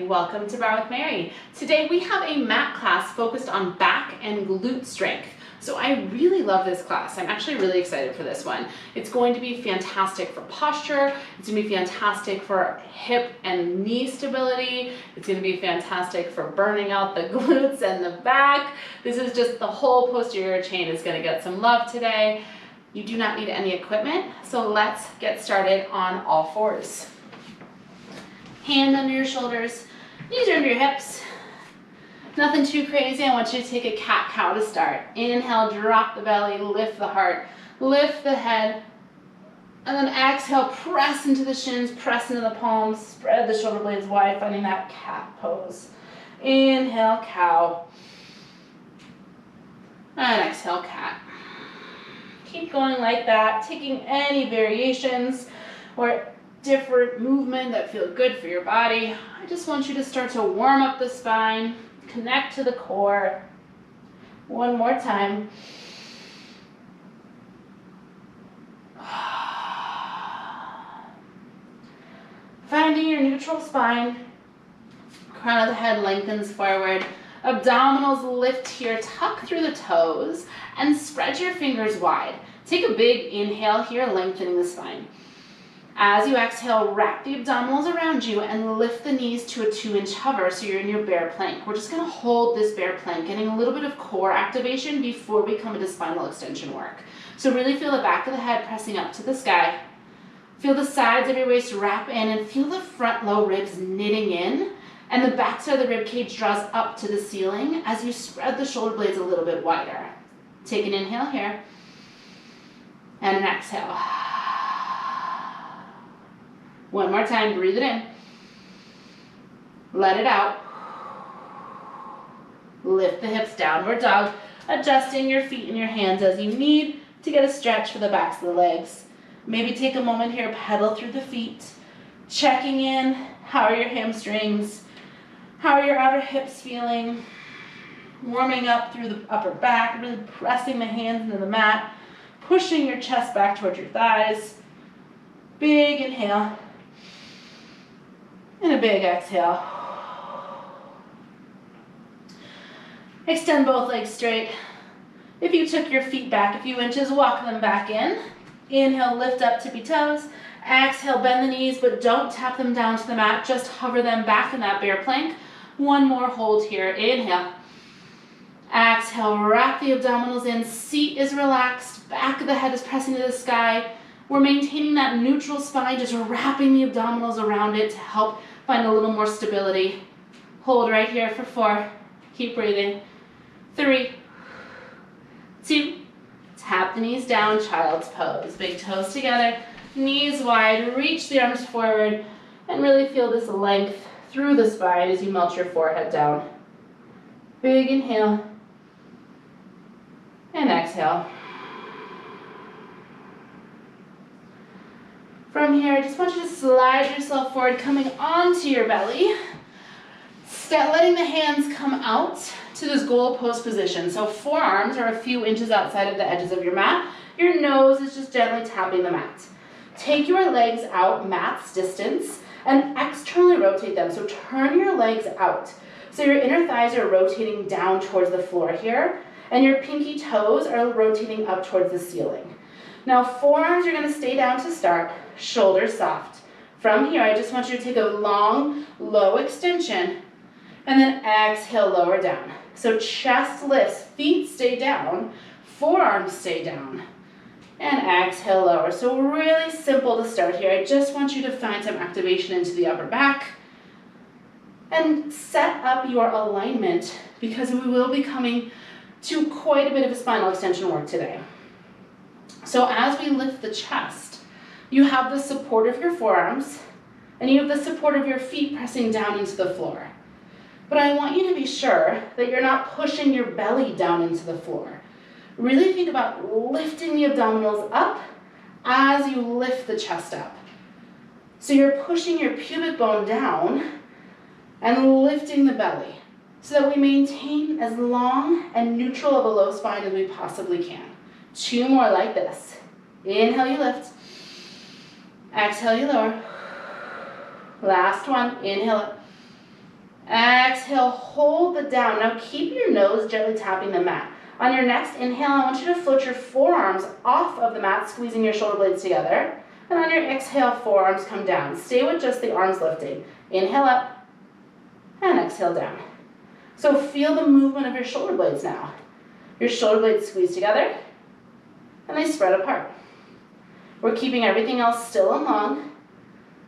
welcome to Barre with Mary. Today we have a mat class focused on back and glute strength. So I really love this class. I'm actually really excited for this one. It's going to be fantastic for posture. It's going to be fantastic for hip and knee stability. It's going to be fantastic for burning out the glutes and the back. This is just the whole posterior chain is going to get some love today. You do not need any equipment, so let's get started on all fours. Hand under your shoulders, knees are under your hips. Nothing too crazy. I want you to take a cat-cow to start. Inhale, drop the belly, lift the heart, lift the head, and then exhale, press into the shins, press into the palms, spread the shoulder blades wide, finding that cat pose. Inhale, cow, and exhale, cat. Keep going like that, taking any variations or different movement that feel good for your body. I just want you to start to warm up the spine, connect to the core. One more time. Finding your neutral spine. Crown of the head lengthens forward. Abdominals lift here, tuck through the toes, and spread your fingers wide. Take a big inhale here, lengthening the spine. As you exhale, wrap the abdominals around you and lift the knees to a 2-inch hover so you're in your bear plank. We're just going to hold this bear plank, getting a little bit of core activation before we come into spinal extension work. So really feel the back of the head pressing up to the sky. Feel the sides of your waist wrap in and feel the front low ribs knitting in, and the back side of the rib cage draws up to the ceiling as you spread the shoulder blades a little bit wider. Take an inhale here and an exhale. One more time, breathe it in. Let it out. Lift the hips, downward dog, adjusting your feet and your hands as you need to get a stretch for the backs of the legs. Maybe take a moment here, pedal through the feet, checking in. How are your hamstrings? How are your outer hips feeling? Warming up through the upper back, really pressing the hands into the mat, pushing your chest back towards your thighs. Big inhale. And a big exhale. Extend both legs straight. If you took your feet back a few inches, walk them back in. Inhale, lift up tippy toes. Exhale, bend the knees, but don't tap them down to the mat. Just hover them back in that bear plank. One more hold here. Inhale. Exhale, wrap the abdominals in. Seat is relaxed. Back of the head is pressing to the sky. We're maintaining that neutral spine, just wrapping the abdominals around it to help find a little more stability. Hold right here for 4. Keep breathing. 3, 2, tap the knees down, child's pose. Big toes together, knees wide, reach the arms forward, and really feel this length through the spine as you melt your forehead down. Big inhale, and exhale. From here, I just want you to slide yourself forward, coming onto your belly. Letting the hands come out to this goal pose position. So forearms are a few inches outside of the edges of your mat. Your nose is just gently tapping the mat. Take your legs out mat's distance and externally rotate them. So turn your legs out. So your inner thighs are rotating down towards the floor here, and your pinky toes are rotating up towards the ceiling. Now forearms are going to stay down to start, shoulders soft. From here, I just want you to take a long, low extension, and then exhale, lower down. So chest lifts, feet stay down, forearms stay down, and exhale, lower. So really simple to start here. I just want you to find some activation into the upper back and set up your alignment because we will be coming to quite a bit of a spinal extension work today. So as we lift the chest, you have the support of your forearms and you have the support of your feet pressing down into the floor. But I want you to be sure that you're not pushing your belly down into the floor. Really think about lifting the abdominals up as you lift the chest up. So you're pushing your pubic bone down and lifting the belly so that we maintain as long and neutral of a low spine as we possibly can. 2 more like this. Inhale, you lift. Exhale, you lower. Last one. Inhale it. Exhale, hold it down. Now keep your nose gently tapping the mat. On your next inhale, I want you to float your forearms off of the mat, squeezing your shoulder blades together. And on your exhale, forearms come down. Stay with just the arms lifting. Inhale up and exhale down. So feel the movement of your shoulder blades now. Your shoulder blades squeeze together and they spread apart. We're keeping everything else still and long.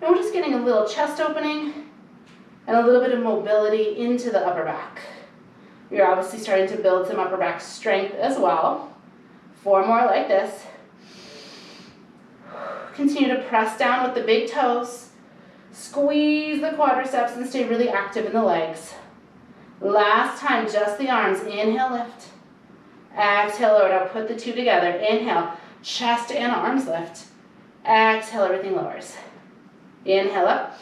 And we're just getting a little chest opening and a little bit of mobility into the upper back. You're obviously starting to build some upper back strength as well. 4 more like this. Continue to press down with the big toes. Squeeze the quadriceps and stay really active in the legs. Last time, just the arms. Inhale, lift. Exhale, lower. Now put the two together. Inhale, chest and arms lift. Exhale, everything lowers. Inhale up.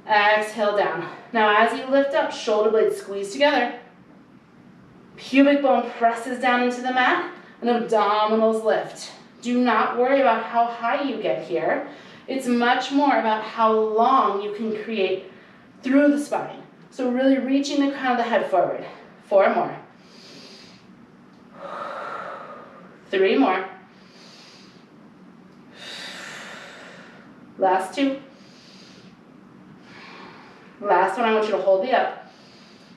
Exhale down. Now as you lift up, shoulder blades squeeze together. Pubic bone presses down into the mat and abdominals lift. Do not worry about how high you get here. It's much more about how long you can create through the spine. So really reaching the crown of the head forward. 4 more. 3 more. Last 2. Last one, I want you to hold the up.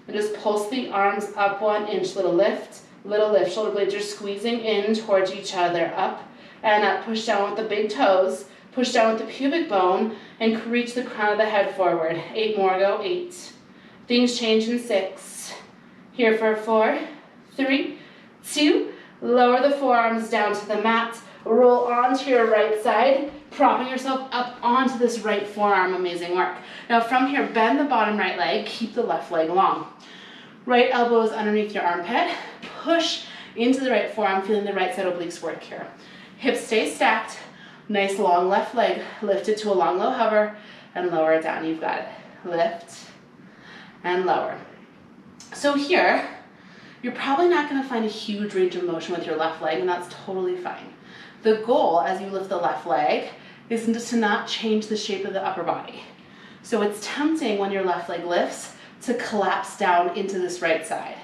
And just pulse the arms up 1 inch. Little lift, little lift. Shoulder blades are squeezing in towards each other. Up and up. Push down with the big toes. Push down with the pubic bone and reach the crown of the head forward. 8 more, go. 8. Things change in 6. Here for 4, 3, 2. Lower the forearms down to the mat. Roll onto your right side, propping yourself up onto this right forearm. Amazing work. Now from here, bend the bottom right leg, keep the left leg long. Right elbow is underneath your armpit. Push into the right forearm, feeling the right side obliques work here. Hips stay stacked. Nice long left leg. Lift it to a long low hover and lower it down. You've got it. Lift and lower. So here, you're probably not going to find a huge range of motion with your left leg, and that's totally fine. The goal as you lift the left leg is to not change the shape of the upper body. So it's tempting when your left leg lifts to collapse down into this right side.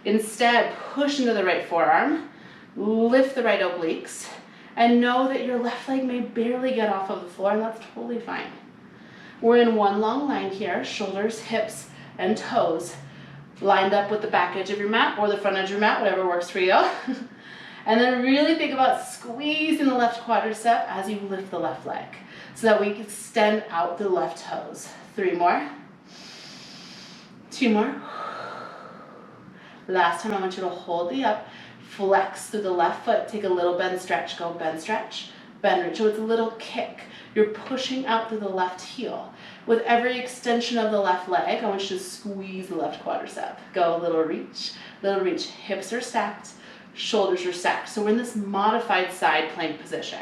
Instead, push into the right forearm, lift the right obliques, and know that your left leg may barely get off of the floor, and that's totally fine. We're in one long line here, shoulders, hips, and toes lined up with the back edge of your mat or the front edge of your mat, whatever works for you. And then really think about squeezing the left quadricep as you lift the left leg so that we extend out the left toes. 3 more. 2 more. Last time, I want you to hold the up, flex through the left foot, take a little bend stretch, go bend stretch, bend reach. So it's a little kick. You're pushing out through the left heel. With every extension of the left leg, I want you to squeeze the left quadricep. Go, little reach, hips are stacked. Shoulders are stacked. So we're in this modified side plank position.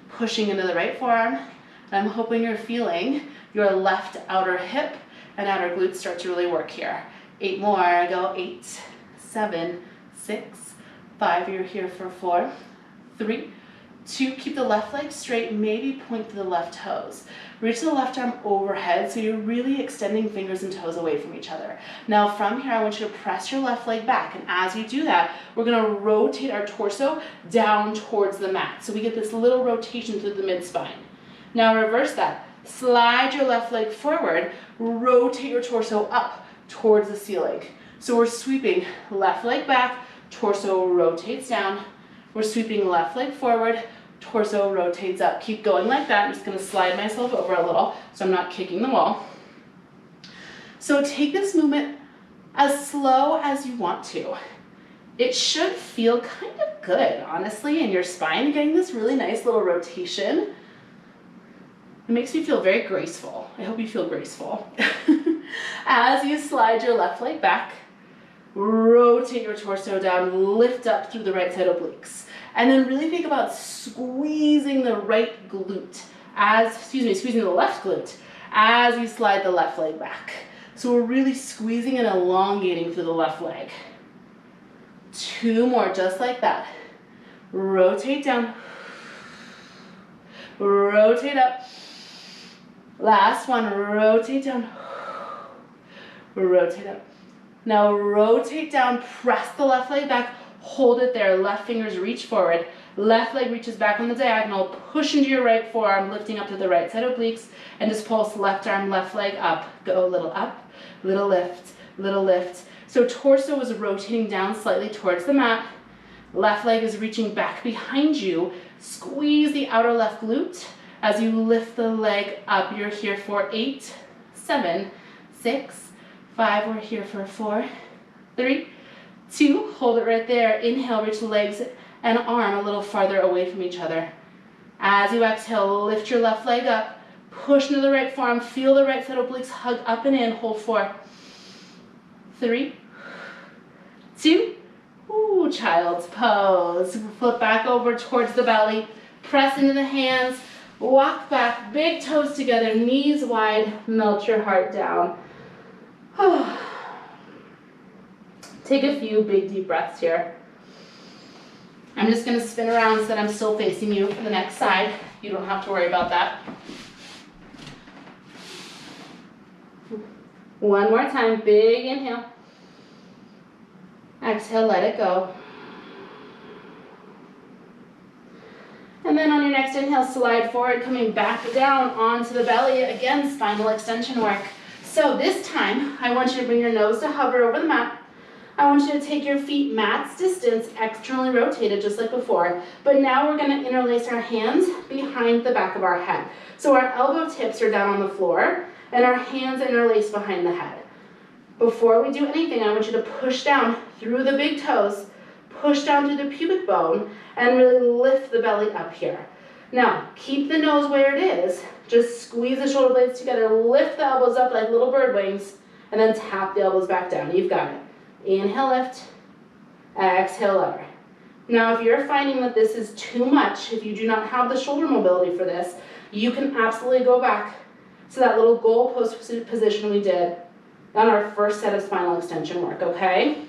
Pushing into the right forearm. And I'm hoping you're feeling your left outer hip and outer glutes start to really work here. 8 more, go. 8, 7, 6, 5, you're here for 4, 3, 2, keep the left leg straight, maybe point to the left toes. Reach the left arm overhead so you're really extending fingers and toes away from each other. Now from here, I want you to press your left leg back, and as you do that, we're gonna rotate our torso down towards the mat. So we get this little rotation through the mid-spine. Now reverse that. Slide your left leg forward, rotate your torso up towards the ceiling. So we're sweeping left leg back, torso rotates down. We're sweeping left leg forward, torso rotates up. Keep going like that. I'm just going to slide myself over a little so I'm not kicking the wall. So take this movement as slow as you want to. It should feel kind of good, honestly, in your spine, getting this really nice little rotation. It makes me feel very graceful. I hope you feel graceful. As you slide your left leg back, rotate your torso down, lift up through the right side obliques. And then really think about squeezing the right glute squeezing the left glute as you slide the left leg back. So we're really squeezing and elongating through the left leg. 2 more, just like that. Rotate down, rotate up. Last one, rotate down, rotate up. Now rotate down, press the left leg back, hold it there, left fingers reach forward, left leg reaches back on the diagonal, push into your right forearm, lifting up to the right side obliques, and just pulse left arm, left leg up. Go a little up, little lift, little lift. So torso is rotating down slightly towards the mat, left leg is reaching back behind you, squeeze the outer left glute as you lift the leg up. You're here for 8, 7, 6, 5, we're here for 4, 3, 2, hold it right there. Inhale, reach the legs and arm a little farther away from each other. As you exhale, lift your left leg up, push into the right forearm, feel the right side obliques hug up and in, hold 4, 3, 2, ooh, child's pose. Flip back over towards the belly, press into the hands, walk back, big toes together, knees wide, melt your heart down. Take a few big deep breaths here. I'm just going to spin around so that I'm still facing you for the next side. You don't have to worry about that. One more time, big inhale. Exhale, let it go. And then on your next inhale, slide forward, coming back down onto the belly. Again, spinal extension work. So this time, I want you to bring your nose to hover over the mat. I want you to take your feet mat's distance, externally rotated, just like before. But now we're going to interlace our hands behind the back of our head. So our elbow tips are down on the floor, and our hands interlace behind the head. Before we do anything, I want you to push down through the big toes, push down to the pubic bone, and really lift the belly up here. Now, keep the nose where it is. Just squeeze the shoulder blades together, lift the elbows up like little bird wings, and then tap the elbows back down. You've got it. Inhale, lift. Exhale, lower. Now, if you're finding that this is too much, if you do not have the shoulder mobility for this, you can absolutely go back to that little goal post position we did on our first set of spinal extension work, okay?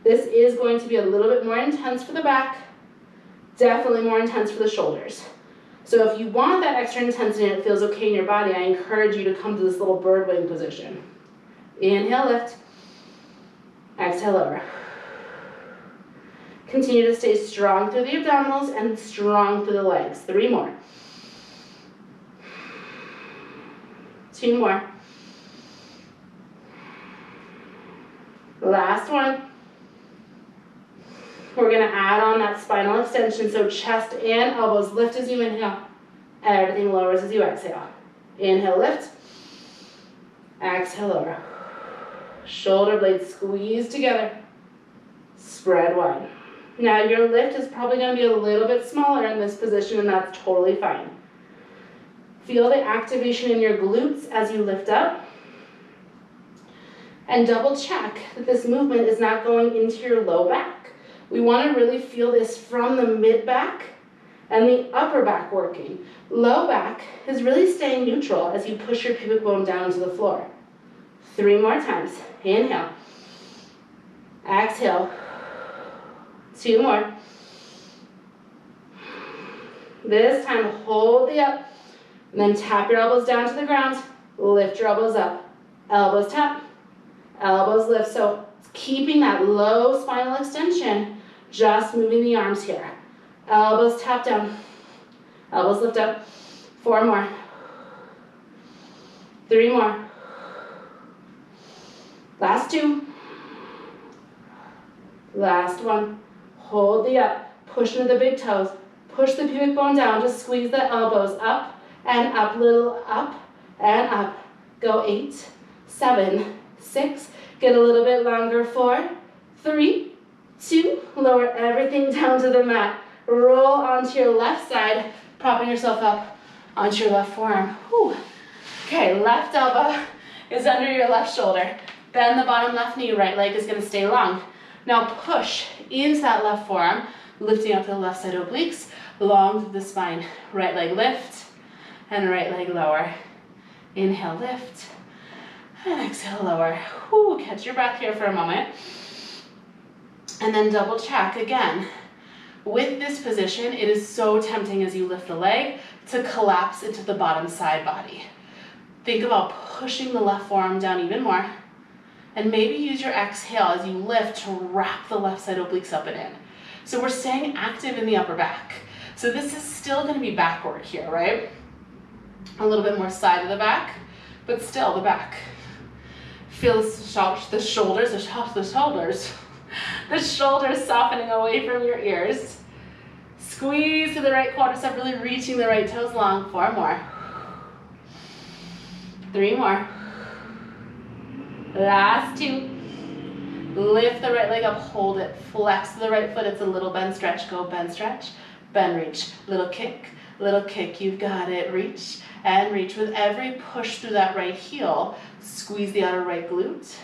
This is going to be a little bit more intense for the back, definitely more intense for the shoulders. So if you want that extra intensity and it feels okay in your body, I encourage you to come to this little bird wing position. Inhale, lift. Exhale, lower. Continue to stay strong through the abdominals and strong through the legs. 3 more. 2 more. Last one. We're going to add on that spinal extension, so chest and elbows lift as you inhale. Everything lowers as you exhale. Inhale, lift. Exhale, lower. Shoulder blades squeeze together. Spread wide. Now your lift is probably going to be a little bit smaller in this position, and that's totally fine. Feel the activation in your glutes as you lift up. And double check that this movement is not going into your low back. We want to really feel this from the mid back and the upper back working. Low back is really staying neutral as you push your pubic bone down to the floor. 3 more times. Inhale. Exhale. 2 more. This time, hold the up, and then tap your elbows down to the ground. Lift your elbows up. Elbows tap. Elbows lift. So keeping that low spinal extension, just moving the arms here. Elbows tap down. Elbows lift up. 4 more. 3 more. Last 2. Last 1. Hold the up. Push into the big toes. Push the pubic bone down. Just squeeze the elbows up and up. Little up and up. Go 8, 7, 6. Get a little bit longer. 4, 3, 2. Lower everything down to the mat. Roll onto your left side, propping yourself up onto your left forearm. Whew. Okay, left elbow is under your left shoulder. Bend the bottom left knee, right leg is going to stay long. Now push into that left forearm, lifting up to the left side obliques, long through the spine. Right leg lift, and right leg lower. Inhale, lift, and exhale, lower. Whew, catch your breath here for a moment. And then double check again. With this position, it is so tempting as you lift the leg to collapse into the bottom side body. Think about pushing the left forearm down even more And maybe use your exhale as you lift to wrap the left side obliques up and in. So we're staying active in the upper back. So this is still gonna be backward here, right? A little bit more side of the back, but still the back. Feel the shoulders softening away from your ears. Squeeze to the right quadricep, really reaching the right toes long. 4 more. 3 more. Last 2. Lift the right leg up, hold it. Flex the right foot, it's a little bend stretch. Go bend stretch, bend reach. Little kick, you've got it. Reach and reach. With every push through that right heel, squeeze the outer right glute.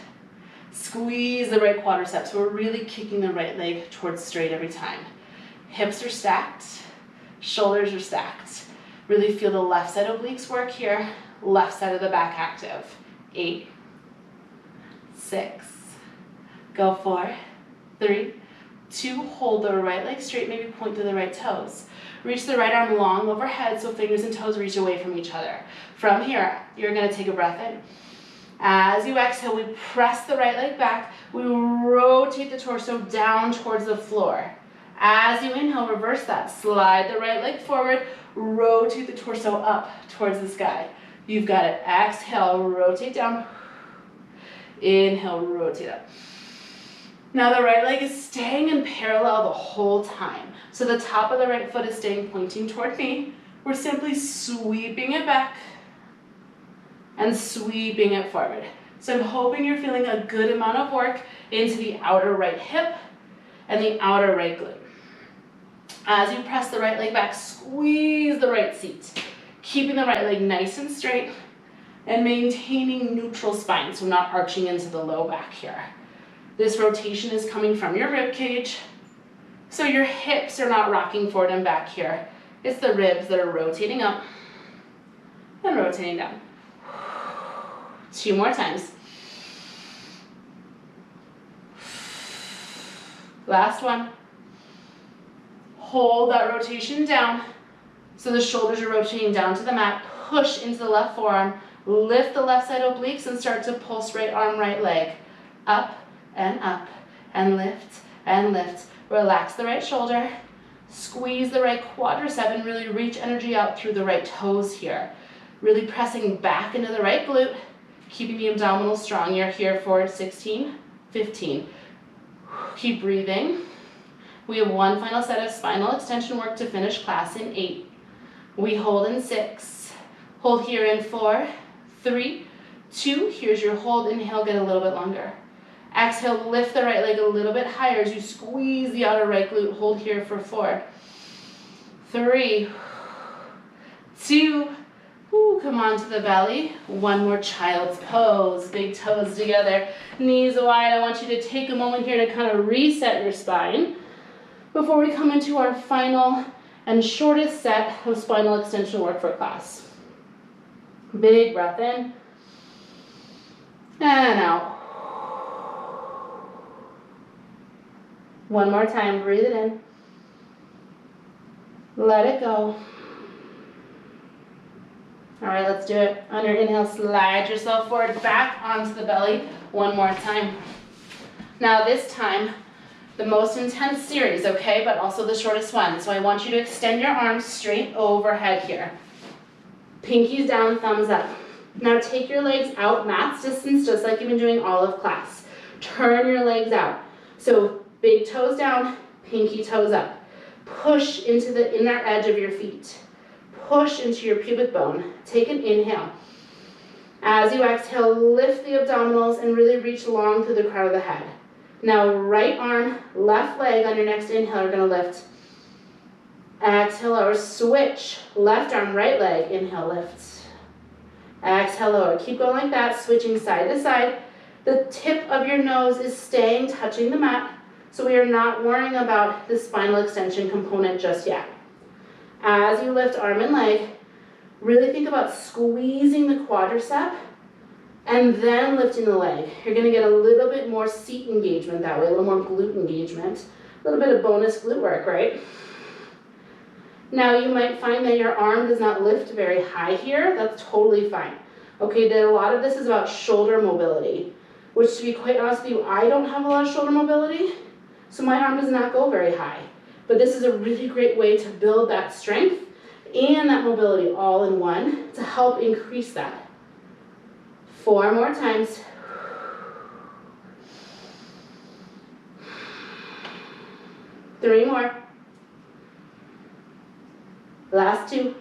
Squeeze the right quadriceps. We're really kicking the right leg towards straight every time. Hips are stacked, shoulders are stacked. Really feel the left side obliques work here, left side of the back active. 8, 6, go 4, 3, 2, hold the right leg straight, maybe point to the right toes. Reach the right arm long overhead so fingers and toes reach away from each other. From here, you're gonna take a breath in. As you exhale, we press the right leg back, we rotate the torso down towards the floor. As you inhale, reverse that. Slide the right leg forward, rotate the torso up towards the sky. You've got it. Exhale, rotate down. Inhale, rotate up. Now the right leg is staying in parallel the whole time. So the top of the right foot is staying pointing toward me. We're simply sweeping it back and sweeping it forward. So I'm hoping you're feeling a good amount of work into the outer right hip and the outer right glute. As you press the right leg back, squeeze the right seat, keeping the right leg nice and straight and maintaining neutral spine, so not arching into the low back here. This rotation is coming from your rib cage, so your hips are not rocking forward and back here. It's the ribs that are rotating up and rotating down. 2 more times. Last one. Hold that rotation down so the shoulders are rotating down to the mat. Push into the left forearm. Lift the left side obliques and start to pulse right arm, right leg. Up and lift and lift. Relax the right shoulder. Squeeze the right quadricep and really reach energy out through the right toes here. Really pressing back into the right glute, keeping the abdominals strong. You're here for 16, 15. Keep breathing. We have 1 final set of spinal extension work to finish class in 8. We hold in 6. Hold here in 4, 3, 2. Here's your hold. Inhale, get a little bit longer. Exhale, lift the right leg a little bit higher as you squeeze the outer right glute. Hold here for 4, 3, 2. Come on to the belly. 1 more child's pose. Big toes together, knees wide. I want you to take a moment here to kind of reset your spine before we come into our final and shortest set of spinal extension work for class. Big breath in and out. 1 more time, breathe it in. Let it go. All right, let's do it. On your inhale, slide yourself forward, back onto the belly. 1 more time. Now this time, the most intense series, okay, but also the shortest one. So I want you to extend your arms straight overhead here. Pinkies down, thumbs up. Now take your legs out max distance, just like you've been doing all of class. Turn your legs out. So big toes down, pinky toes up. Push into the inner edge of your feet. Push into your pubic bone. Take an inhale. As you exhale, lift the abdominals and really reach long through the crown of the head. Now right arm, left leg on your next inhale, you're gonna lift. Exhale, lower, switch. Left arm, right leg, inhale, lift. Exhale, lower. Keep going like that, switching side to side. The tip of your nose is staying, touching the mat, so we are not worrying about the spinal extension component just yet. As you lift arm and leg, really think about squeezing the quadricep and then lifting the leg. You're gonna get a little bit more seat engagement that way, a little more glute engagement, a little bit of bonus glute work, right? Now you might find that your arm does not lift very high here. That's totally fine. Okay, then a lot of this is about shoulder mobility. which to be quite honest with you, I don't have a lot of shoulder mobility, so my arm does not go very high. But this is a really great way to build that strength and that mobility all in one to help increase that. 4 more times. Three more. Last 2.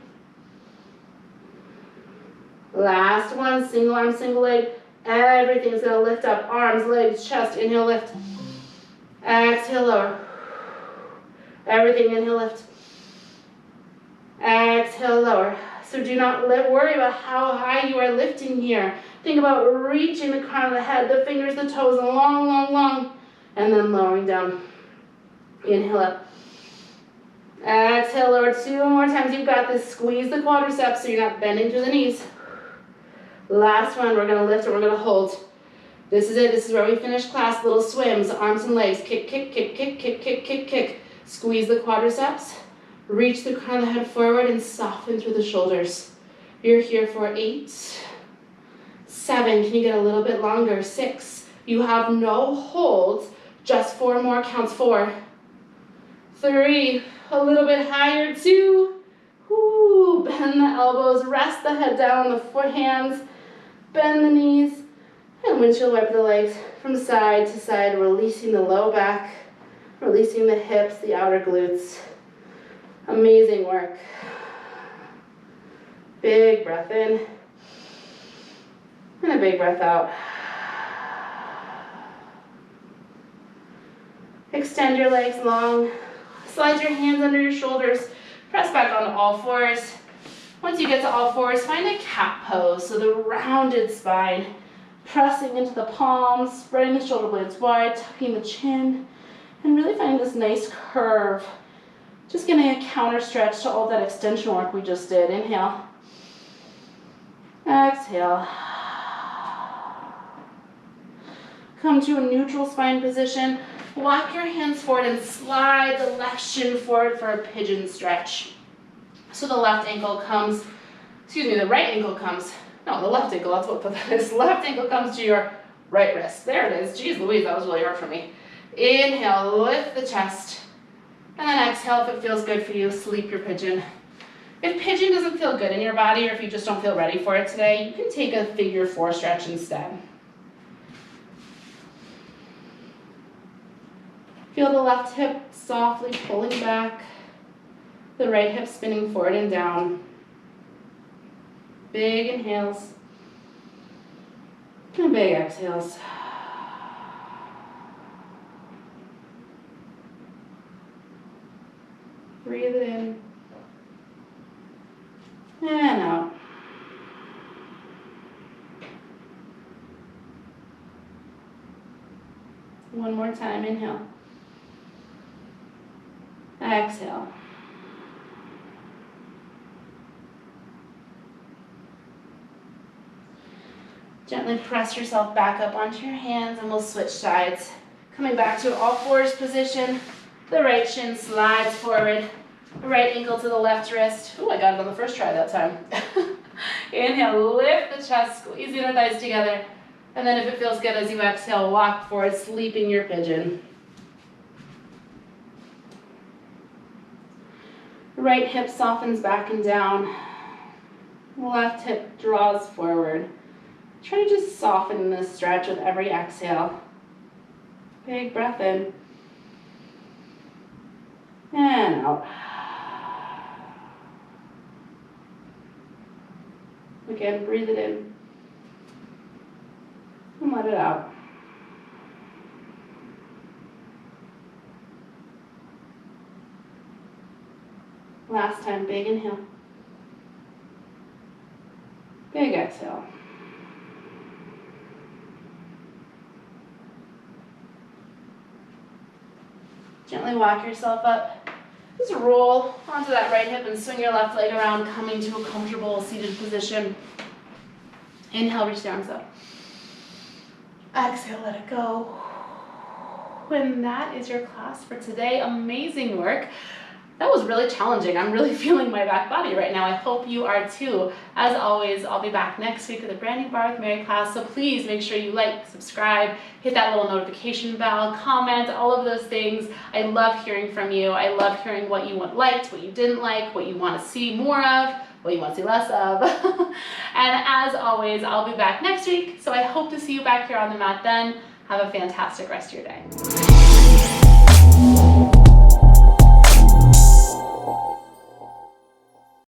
Last one, single arm, single leg. Everything's gonna lift up, arms, legs, chest, inhale, lift. Exhale, lower. Everything, inhale, lift. Exhale, lower. So do not worry about how high you are lifting here. Think about reaching the crown of the head, the fingers, the toes, and long, long, long. And then lowering down. Inhale up. Exhale, lower. 2 more times. You've got this. Squeeze the quadriceps so you're not bending through the knees. Last one. We're going to lift and we're going to hold. This is it. This is where we finish class. Little swims, arms and legs. Kick, kick, kick, kick, kick, kick, kick, kick. Squeeze the quadriceps. Reach the crown of the head forward and soften through the shoulders. You're here for 8, 7. Can you get a little bit longer? 6. You have no holds. Just 4 more counts. 4. 3, a little bit higher, 2, whoo, bend the elbows, rest the head down on the hands, bend the knees, and windshield wipe the legs from side to side, releasing the low back, releasing the hips, the outer glutes. Amazing work. Big breath in, and a big breath out. Extend your legs long. Slide your hands under your shoulders. Press back onto all fours. Once you get to all fours, find a cat pose. So the rounded spine, pressing into the palms, spreading the shoulder blades wide, tucking the chin, and really finding this nice curve. Just getting a counter stretch to all that extension work we just did. Inhale. Exhale. Come to a neutral spine position. Walk your hands forward and slide the left shin forward for a pigeon stretch. So the left ankle comes, the right ankle comes, no, the left ankle, that's what that is. Left ankle comes to your right wrist. There it is. Jeez Louise, that was really hard for me. Inhale, lift the chest. And then exhale, if it feels good for you, sleep your pigeon. If pigeon doesn't feel good in your body, or if you just don't feel ready for it today, you can take a figure 4 stretch instead. Feel the left hip softly pulling back, the right hip spinning forward and down. Big inhales and big exhales. Breathe it in and out. One more time, inhale. Exhale. Gently press yourself back up onto your hands and we'll switch sides. Coming back to all fours position. The right shin slides forward. The right ankle to the left wrist. Ooh, I got it on the first try that time. Inhale, lift the chest, squeeze the inner thighs together. And then if it feels good as you exhale, walk forward, sleeping your pigeon. Right hip softens back and down. Left hip draws forward. Try to just soften this stretch with every exhale. Big breath in. And out. Again, breathe it in. And let it out. Last time, big inhale. Big exhale. Gently walk yourself up. Just roll onto that right hip and swing your left leg around, coming to a comfortable seated position. Inhale, reach the arms up. Exhale, let it go. And that is your class for today. Amazing work. That was really challenging. I'm really feeling my back body right now. I hope you are too. As always, I'll be back next week with a brand new Barre with Mary class, so please make sure you like, subscribe, hit that little notification bell, comment, all of those things. I love hearing from you. I love hearing what you liked, what you didn't like, what you want to see more of, what you want to see less of. And as always, I'll be back next week, so I hope to see you back here on the mat then. Have a fantastic rest of your day.